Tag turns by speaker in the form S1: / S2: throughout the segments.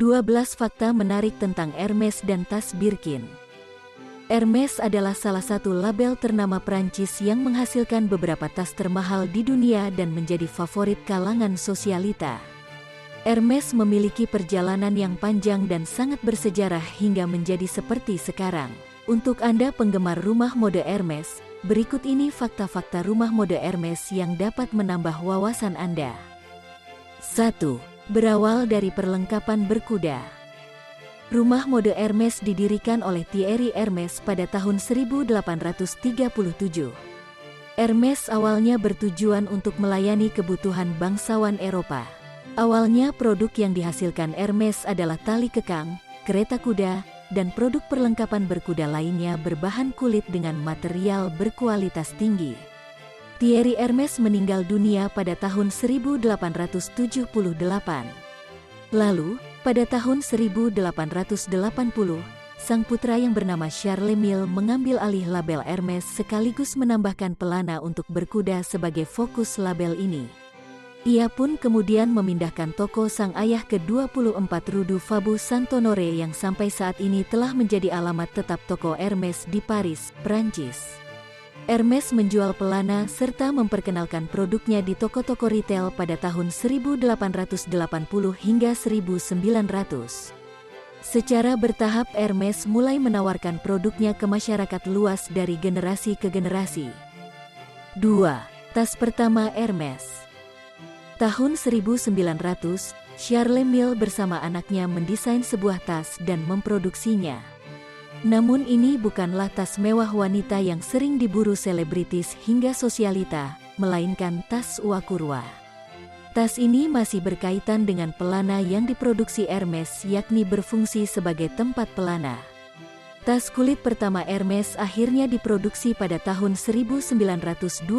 S1: 12 fakta menarik tentang Hermes dan tas Birkin. Hermes adalah salah satu label ternama Prancis yang menghasilkan beberapa tas termahal di dunia dan menjadi favorit kalangan sosialita. Hermes memiliki perjalanan yang panjang dan sangat bersejarah hingga menjadi seperti sekarang. Untuk Anda penggemar rumah mode Hermes, berikut ini fakta-fakta rumah mode Hermes yang dapat menambah wawasan Anda. 1. Berawal dari perlengkapan berkuda. Rumah mode Hermes didirikan oleh Thierry Hermes pada tahun 1837. Hermes awalnya bertujuan untuk melayani kebutuhan bangsawan Eropa. Awalnya produk yang dihasilkan Hermes adalah tali kekang, kereta kuda, dan produk perlengkapan berkuda lainnya berbahan kulit dengan material berkualitas tinggi. Thierry Hermes meninggal dunia pada tahun 1878. Lalu, pada tahun 1880, sang putra yang bernama Charles Mille mengambil alih label Hermes sekaligus menambahkan pelana untuk berkuda sebagai fokus label ini. Ia pun kemudian memindahkan toko sang ayah ke 24 Rue du Faubourg Saint-Honoré yang sampai saat ini telah menjadi alamat tetap toko Hermes di Paris, Prancis. Hermes menjual pelana serta memperkenalkan produknya di toko-toko retail pada tahun 1880 hingga 1900. Secara bertahap Hermes mulai menawarkan produknya ke masyarakat luas dari generasi ke generasi. 2. Tas pertama Hermes. Tahun 1900, Charles Mille bersama anaknya mendesain sebuah tas dan memproduksinya. Namun ini bukanlah tas mewah wanita yang sering diburu selebritis hingga sosialita, melainkan tas uakurwa. Tas ini masih berkaitan dengan pelana yang diproduksi Hermes, yakni berfungsi sebagai tempat pelana. Tas kulit pertama Hermes akhirnya diproduksi pada tahun 1922.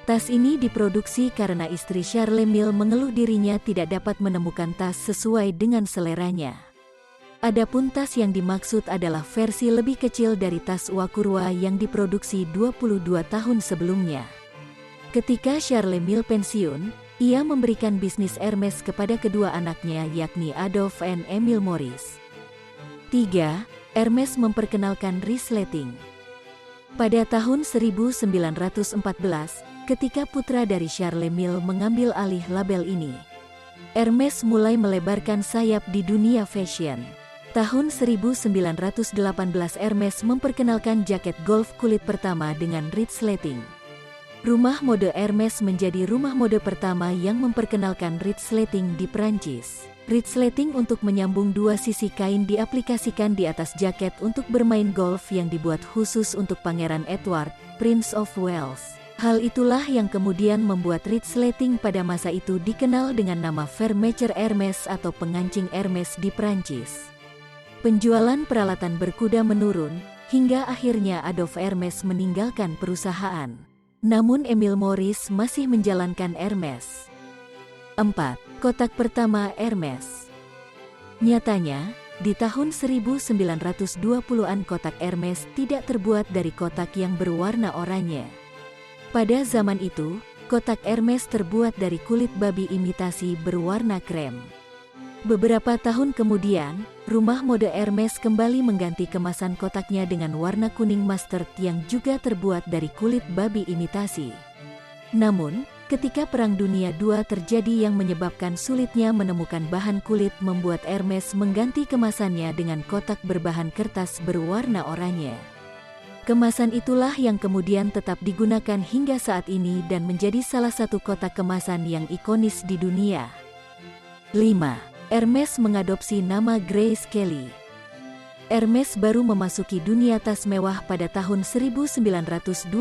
S1: Tas ini diproduksi karena istri Charles Mille mengeluh dirinya tidak dapat menemukan tas sesuai dengan seleranya. Adapun tas yang dimaksud adalah versi lebih kecil dari tas uakurwa yang diproduksi 22 tahun sebelumnya. Ketika Charles Mille pensiun, ia memberikan bisnis Hermes kepada kedua anaknya yakni Adolphe dan Émile Maurice. 3. Hermes memperkenalkan resleting. Pada tahun 1914, ketika putra dari Charles Mille mengambil alih label ini, Hermes mulai melebarkan sayap di dunia fashion. Tahun 1918 Hermes memperkenalkan jaket golf kulit pertama dengan resleting. Rumah mode Hermes menjadi rumah mode pertama yang memperkenalkan resleting di Prancis. Resleting untuk menyambung dua sisi kain diaplikasikan di atas jaket untuk bermain golf yang dibuat khusus untuk Pangeran Edward, Prince of Wales. Hal itulah yang kemudian membuat resleting pada masa itu dikenal dengan nama Fermeture Hermes atau pengancing Hermes di Prancis. Penjualan peralatan berkuda menurun, hingga akhirnya Adolphe Hermes meninggalkan perusahaan. Namun Émile Maurice masih menjalankan Hermes. 4. Kotak pertama Hermes. Nyatanya, di tahun 1920-an kotak Hermes tidak terbuat dari kotak yang berwarna oranye. Pada zaman itu, kotak Hermes terbuat dari kulit babi imitasi berwarna krem. Beberapa tahun kemudian, rumah mode Hermes kembali mengganti kemasan kotaknya dengan warna kuning mustard yang juga terbuat dari kulit babi imitasi. Namun, ketika Perang Dunia II terjadi yang menyebabkan sulitnya menemukan bahan kulit membuat Hermes mengganti kemasannya dengan kotak berbahan kertas berwarna oranye. Kemasan itulah yang kemudian tetap digunakan hingga saat ini dan menjadi salah satu kotak kemasan yang ikonis di dunia. 5. Hermes mengadopsi nama Grace Kelly. Hermes baru memasuki dunia tas mewah pada tahun 1922.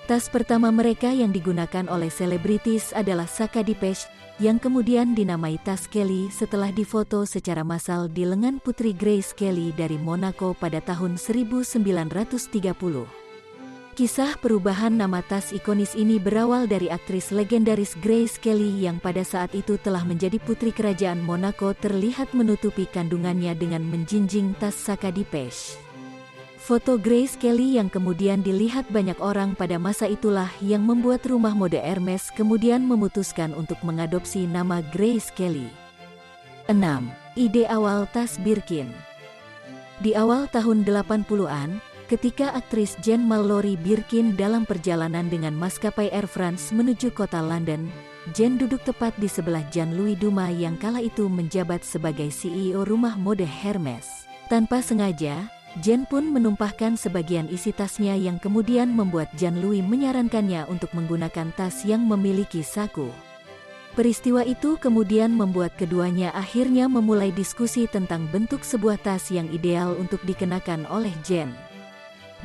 S1: Tas pertama mereka yang digunakan oleh selebritis adalah Saka Dipêche, yang kemudian dinamai tas Kelly setelah difoto secara massal di lengan putri Grace Kelly dari Monaco pada tahun 1930. Kisah perubahan nama tas ikonis ini berawal dari aktris legendaris Grace Kelly yang pada saat itu telah menjadi putri kerajaan Monaco terlihat menutupi kandungannya dengan menjinjing tas Saka Dipêche. Foto Grace Kelly yang kemudian dilihat banyak orang pada masa itulah yang membuat rumah mode Hermes kemudian memutuskan untuk mengadopsi nama Grace Kelly. 6. Ide awal tas Birkin. Di awal tahun 80-an, ketika aktris Jane Mallory Birkin dalam perjalanan dengan maskapai Air France menuju kota London, Jane duduk tepat di sebelah Jean-Louis Dumas yang kala itu menjabat sebagai CEO rumah mode Hermes. Tanpa sengaja, Jane pun menumpahkan sebagian isi tasnya yang kemudian membuat Jean-Louis menyarankannya untuk menggunakan tas yang memiliki saku. Peristiwa itu kemudian membuat keduanya akhirnya memulai diskusi tentang bentuk sebuah tas yang ideal untuk dikenakan oleh Jane.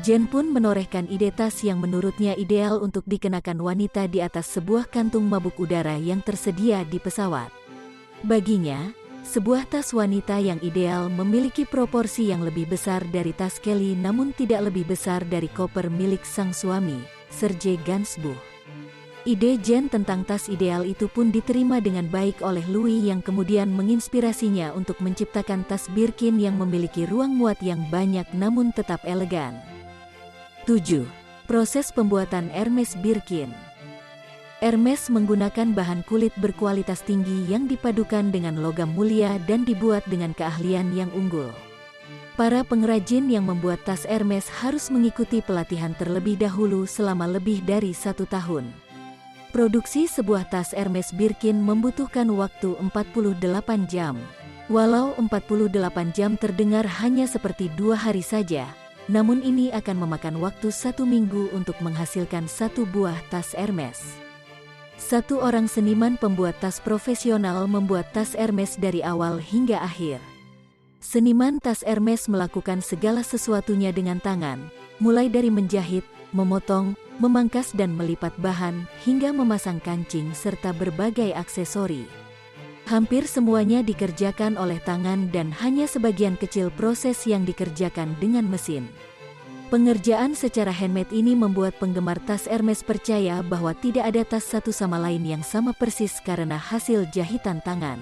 S1: Jane pun menorehkan ide tas yang menurutnya ideal untuk dikenakan wanita di atas sebuah kantung mabuk udara yang tersedia di pesawat. Baginya, sebuah tas wanita yang ideal memiliki proporsi yang lebih besar dari tas Kelly namun tidak lebih besar dari koper milik sang suami, Serge Gainsbourg. Ide Jane tentang tas ideal itu pun diterima dengan baik oleh Louis yang kemudian menginspirasinya untuk menciptakan tas Birkin yang memiliki ruang muat yang banyak namun tetap elegan. 7. Proses pembuatan Hermes Birkin. Hermes menggunakan bahan kulit berkualitas tinggi yang dipadukan dengan logam mulia dan dibuat dengan keahlian yang unggul. Para pengrajin yang membuat tas Hermes harus mengikuti pelatihan terlebih dahulu selama lebih dari 1 tahun. Produksi sebuah tas Hermes Birkin membutuhkan waktu 48 jam. Walau 48 jam terdengar hanya seperti 2 hari saja, namun ini akan memakan waktu 1 minggu untuk menghasilkan 1 buah tas Hermes. Satu orang seniman pembuat tas profesional membuat tas Hermes dari awal hingga akhir. Seniman tas Hermes melakukan segala sesuatunya dengan tangan, mulai dari menjahit, memotong, memangkas dan melipat bahan, hingga memasang kancing serta berbagai aksesori. Hampir semuanya dikerjakan oleh tangan dan hanya sebagian kecil proses yang dikerjakan dengan mesin. Pengerjaan secara handmade ini membuat penggemar tas Hermes percaya bahwa tidak ada tas satu sama lain yang sama persis karena hasil jahitan tangan.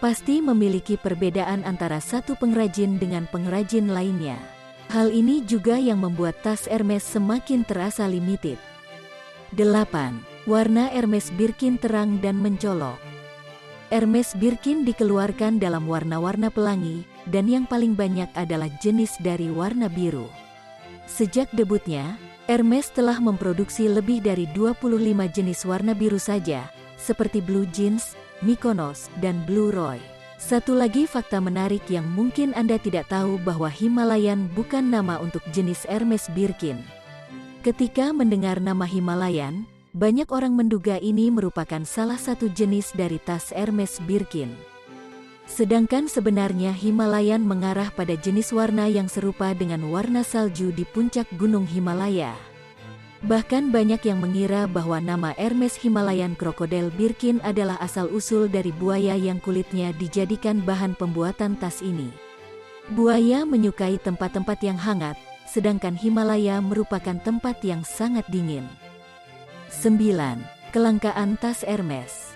S1: Pasti memiliki perbedaan antara satu pengrajin dengan pengrajin lainnya. Hal ini juga yang membuat tas Hermes semakin terasa limited. 8. Warna Hermes Birkin terang dan mencolok. Hermes Birkin dikeluarkan dalam warna-warna pelangi, dan yang paling banyak adalah jenis dari warna biru. Sejak debutnya, Hermes telah memproduksi lebih dari 25 jenis warna biru saja, seperti Blue Jeans, Mykonos, dan Blue Roy. Satu lagi fakta menarik yang mungkin Anda tidak tahu bahwa Himalayan bukan nama untuk jenis Hermes Birkin. Ketika mendengar nama Himalayan, banyak orang menduga ini merupakan salah satu jenis dari tas Hermes Birkin. Sedangkan sebenarnya Himalayan mengarah pada jenis warna yang serupa dengan warna salju di puncak Gunung Himalaya. Bahkan banyak yang mengira bahwa nama Hermes Himalayan Crocodile Birkin adalah asal-usul dari buaya yang kulitnya dijadikan bahan pembuatan tas ini. Buaya menyukai tempat-tempat yang hangat, sedangkan Himalaya merupakan tempat yang sangat dingin. 9. Kelangkaan tas Hermes.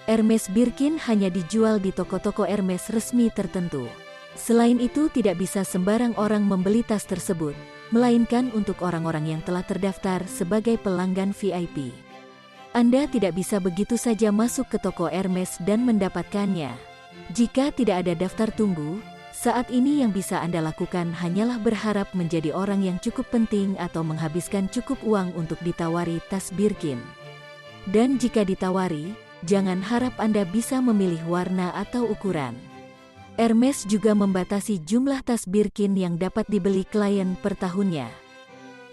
S1: Hermes Birkin hanya dijual di toko-toko Hermes resmi tertentu. Selain itu tidak bisa sembarang orang membeli tas tersebut, melainkan untuk orang-orang yang telah terdaftar sebagai pelanggan VIP. Anda tidak bisa begitu saja masuk ke toko Hermes dan mendapatkannya. Jika tidak ada daftar tunggu, saat ini yang bisa Anda lakukan hanyalah berharap menjadi orang yang cukup penting atau menghabiskan cukup uang untuk ditawari tas Birkin. Dan jika ditawari, jangan harap Anda bisa memilih warna atau ukuran. Hermes juga membatasi jumlah tas Birkin yang dapat dibeli klien per tahunnya.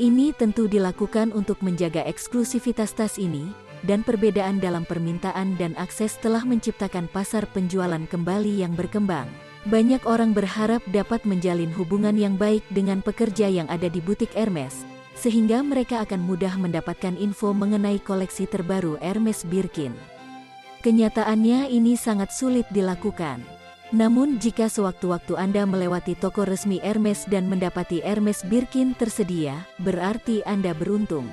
S1: Ini tentu dilakukan untuk menjaga eksklusivitas tas ini, dan perbedaan dalam permintaan dan akses telah menciptakan pasar penjualan kembali yang berkembang. Banyak orang berharap dapat menjalin hubungan yang baik dengan pekerja yang ada di butik Hermes, sehingga mereka akan mudah mendapatkan info mengenai koleksi terbaru Hermes Birkin. Kenyataannya ini sangat sulit dilakukan. Namun jika sewaktu-waktu Anda melewati toko resmi Hermes dan mendapati Hermes Birkin tersedia, berarti Anda beruntung.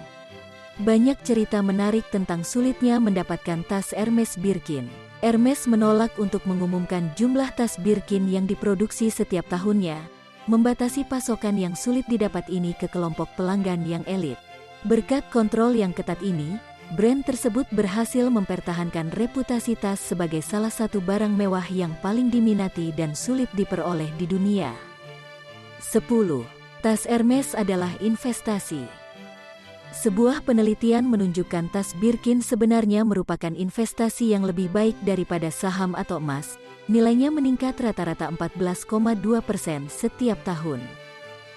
S1: Banyak cerita menarik tentang sulitnya mendapatkan tas Hermes Birkin. Hermes menolak untuk mengumumkan jumlah tas Birkin yang diproduksi setiap tahunnya, membatasi pasokan yang sulit didapat ini ke kelompok pelanggan yang elit. Berkat kontrol yang ketat ini, brand tersebut berhasil mempertahankan reputasi tas sebagai salah satu barang mewah yang paling diminati dan sulit diperoleh di dunia. 10. Tas Hermes adalah investasi. Sebuah penelitian menunjukkan tas Birkin sebenarnya merupakan investasi yang lebih baik daripada saham atau emas. Nilainya meningkat rata-rata 14,2% setiap tahun.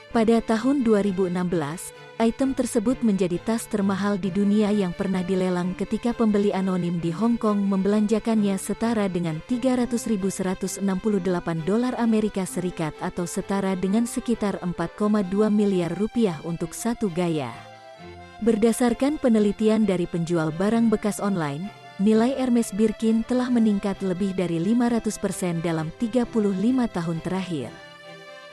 S1: Pada tahun 2016, item tersebut menjadi tas termahal di dunia yang pernah dilelang ketika pembeli anonim di Hong Kong membelanjakannya setara dengan $300.168 Amerika Serikat atau setara dengan sekitar 4,2 miliar rupiah untuk satu gaya. Berdasarkan penelitian dari penjual barang bekas online, nilai Hermes Birkin telah meningkat lebih dari 500% dalam 35 tahun terakhir.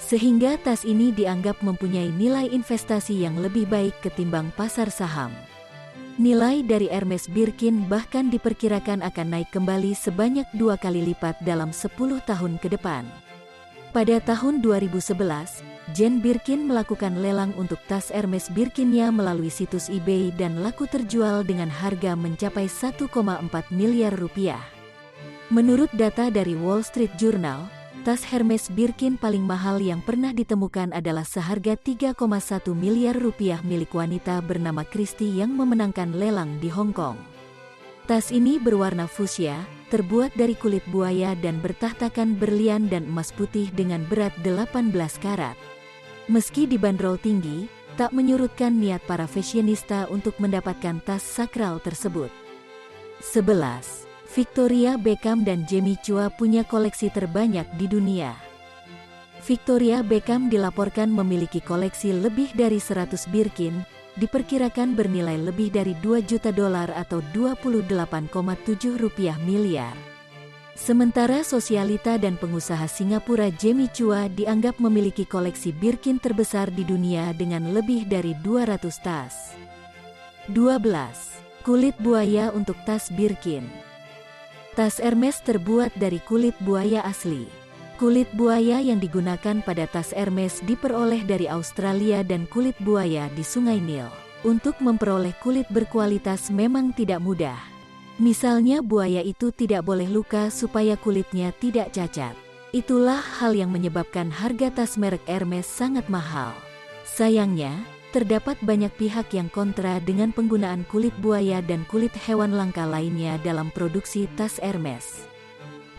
S1: Sehingga tas ini dianggap mempunyai nilai investasi yang lebih baik ketimbang pasar saham. Nilai dari Hermes Birkin bahkan diperkirakan akan naik kembali sebanyak 2 kali lipat dalam 10 tahun ke depan. Pada tahun 2011, Jane Birkin melakukan lelang untuk tas Hermes Birkinnya melalui situs eBay dan laku terjual dengan harga mencapai 1,4 miliar rupiah. Menurut data dari Wall Street Journal, tas Hermes Birkin paling mahal yang pernah ditemukan adalah seharga 3,1 miliar rupiah milik wanita bernama Christie yang memenangkan lelang di Hong Kong. Tas ini berwarna fuchsia, terbuat dari kulit buaya dan bertahtakan berlian dan emas putih dengan berat 18 karat. Meski dibanderol tinggi, tak menyurutkan niat para fashionista untuk mendapatkan tas sakral tersebut. 11. Victoria Beckham dan Jimmy Chua punya koleksi terbanyak di dunia. Victoria Beckham dilaporkan memiliki koleksi lebih dari 100 Birkin, diperkirakan bernilai lebih dari $2 juta atau 28,7 miliar. Sementara sosialita dan pengusaha Singapura Jimmy Chua dianggap memiliki koleksi Birkin terbesar di dunia dengan lebih dari 200 tas. 12. Kulit buaya untuk tas Birkin. Tas Hermes terbuat dari kulit buaya asli. Kulit buaya yang digunakan pada tas Hermes diperoleh dari Australia dan kulit buaya di Sungai Nil. Untuk memperoleh kulit berkualitas memang tidak mudah. Misalnya buaya itu tidak boleh luka supaya kulitnya tidak cacat. Itulah hal yang menyebabkan harga tas merek Hermes sangat mahal. Sayangnya, terdapat banyak pihak yang kontra dengan penggunaan kulit buaya dan kulit hewan langka lainnya dalam produksi tas Hermes.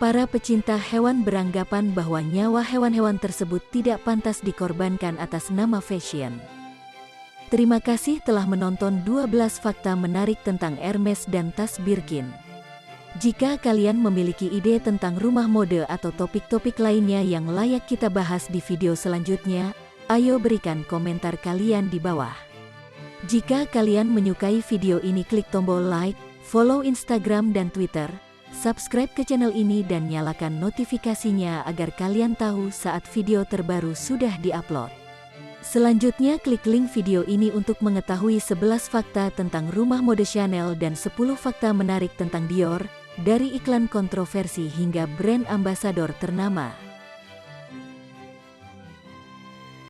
S1: Para pecinta hewan beranggapan bahwa nyawa hewan-hewan tersebut tidak pantas dikorbankan atas nama fashion. Terima kasih telah menonton 12 fakta menarik tentang Hermes dan tas Birkin. Jika kalian memiliki ide tentang rumah mode atau topik-topik lainnya yang layak kita bahas di video selanjutnya, ayo berikan komentar kalian di bawah. Jika kalian menyukai video ini, klik tombol like, follow Instagram dan Twitter, subscribe ke channel ini dan nyalakan notifikasinya agar kalian tahu saat video terbaru sudah diupload. Selanjutnya klik link video ini untuk mengetahui 11 fakta tentang rumah mode Chanel dan 10 fakta menarik tentang Dior, dari iklan kontroversi hingga brand ambasador ternama.